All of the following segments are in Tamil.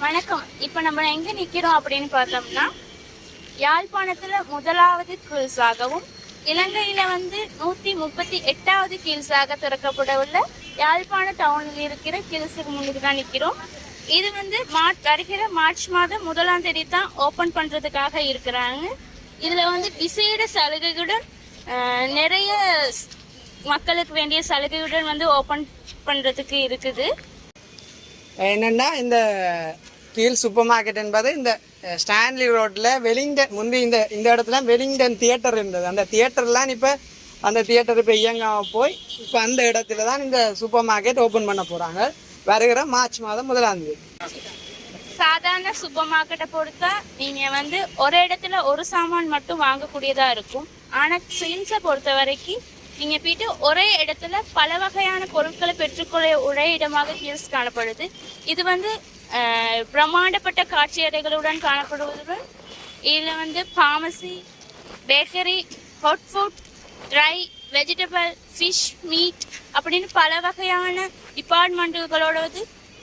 வணக்கம். இப்ப நம்ம எங்க நிக்கிறோம் அப்படின்னு பார்த்தோம்னா, யாழ்ப்பாணத்துல முதலாவது கில்ஸாகவும் இலங்கையில 138வது கில்ஸாக திறக்கப்பட உள்ள யாழ்ப்பாண டவுனில் இருக்கிற கில்ஸுக்கு முன்னுக்கு தான் நிக்கிறோம். இது வருகிற மார்ச் மாதம் 1ஆம் தேதி தான் ஓபன் பண்றதுக்காக இருக்கிறாங்க. இதுல விசேட சலுகைகளுடன் நிறைய மக்களுக்கு வேண்டிய சலுகையுடன் ஓபன் பண்றதுக்கு இருக்குது. என்னென்னா இந்த கீழ் சூப்பர் மார்க்கெட் என்பது இந்த ஸ்டான்லி ரோட்டில் வெலிங்டன் முந்தி இந்த இடத்துல வெலிங்டன் தியேட்டர் இருந்தது. அந்த தியேட்டர்லாம் இப்போ அந்த தியேட்டர் இப்போ இயங்காமல் போய் இப்போ அந்த இடத்துல தான் இந்த சூப்பர் மார்க்கெட் ஓப்பன் பண்ண போகிறாங்க வருகிற மார்ச் மாதம் 1ஆம் தேதி. சாதாரண சூப்பர் மார்க்கெட்டை பொறுத்தா நீங்கள் ஒரு இடத்துல ஒரு சாமான் மட்டும் வாங்கக்கூடியதாக இருக்கும். ஆனால் சிலிம்ஸை பொறுத்த வரைக்கும் நீங்கள் போயிட்டு ஒரே இடத்துல பல வகையான பொருட்களை பெற்றுக்கொள்ள ஒரே இடமாக கீழ்ஸ் காணப்படுது. இது பிரம்மாண்டப்பட்ட காட்சி அறைகளுடன் காணப்படுவதுடன் இதில் pharmacy, bakery, hot food, try vegetable, fish, meet அப்படின்னு பல வகையான டிபார்ட்மெண்ட்டுகளோட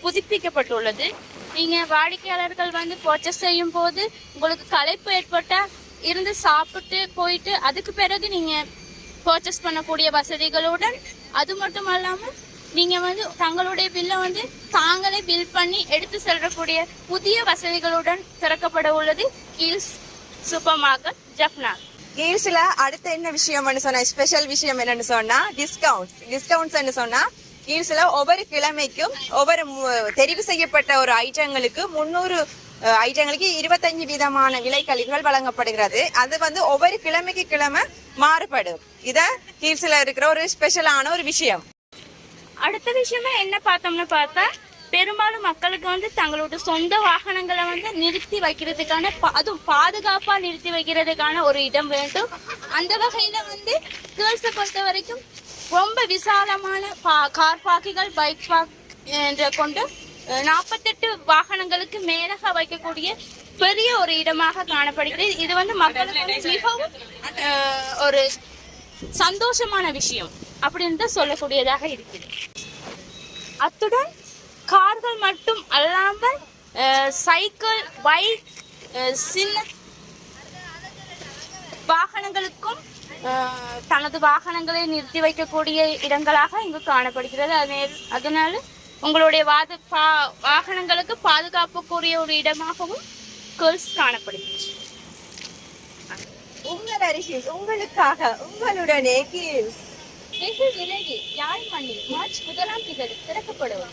புதுப்பிக்கப்பட்டுள்ளது. நீங்கள் வாடிக்கையாளர்கள் பர்ச்சேஸ் செய்யும் போது உங்களுக்கு களைப்பு ஏற்பட்டால் இருந்து சாப்பிட்டு போயிட்டு அதுக்கு பிறகு நீங்கள் பர்ச்சேஸ் பண்ணக்கூடிய வசதிகளுடன், அது மட்டும் இல்லாமல் நீங்கள் தங்களுடைய பில்லை தாங்களே பில் பண்ணி எடுத்து செல்லக்கூடிய புதிய வசதிகளுடன் திறக்கப்பட உள்ளது கீல்ஸ் சூப்பர் மார்க்கெட் ஜஃப்னா. கீல்ஸ்ல அடுத்த என்ன விஷயம்னு சொன்னா, ஸ்பெஷல் விஷயம் என்னன்னு சொன்னா டிஸ்கவுண்ட்ஸ் சொன்னா, கீல்ஸ்ல ஒவ்வொரு கிழமைக்கும் ஒவ்வொரு தெரிவு செய்யப்பட்ட ஒரு ஐட்டங்களுக்கு 300 ஐட்டங்களுக்கு 25 விதமான விலைக்கழிவுகள் வழங்கப்படுகிறது. அது ஒவ்வொரு கிழமைக்கு கிழமை மாறுபடும். இத கீழ்ஸ்ல இருக்கிற ஒரு ஸ்பெஷலான ஒரு விஷயம். அடுத்த விஷயமா என்ன பார்த்தா, பெரும்பாலும் மக்களுக்கு தங்களோட சொந்த வாகனங்களை நிறுத்தி வைக்கிறதுக்கான, அதுவும் பாதுகாப்பா நிறுத்தி வைக்கிறதுக்கான ஒரு இடம் வேண்டும். அந்த வகையில கேர்ள்ஸை பொறுத்த வரைக்கும் ரொம்ப விசாலமான கார் பார்க்குகள், பைக் பார்க் என்ற கொண்டு 48 வாகனங்களுக்கு மேலாக வைக்கக்கூடிய பெரிய ஒரு இடமாக காணப்படுகிறது. இது மக்களுக்கு மிகவும் ஒரு சந்தோஷமான விஷயம் அப்படின்னு சொல்லக்கூடியதாக இருக்குது. அத்துடன் கார்கள் மட்டும் அல்லாமல் சைக்கிள், பைக், சின்ன வாகனங்களுக்கும் தனது வாகனங்களை நிறுத்தி வைக்கக்கூடிய இடங்களாக இங்கு காணப்படுகிறது. அதனால உங்களுடைய வாகனங்களுக்கு பாதுகாப்புக்குரிய ஒரு இடமாகவும் கேர்ள்ஸ் காணப்படுகிறது. உங்கள் அருகில் உங்களுக்காக உங்களுடனே கீல்ஸ் வெகு விரைவில் யாழ் மண்ணில் மார்ச் 1ஆம் தேதி திறக்கப்படும்.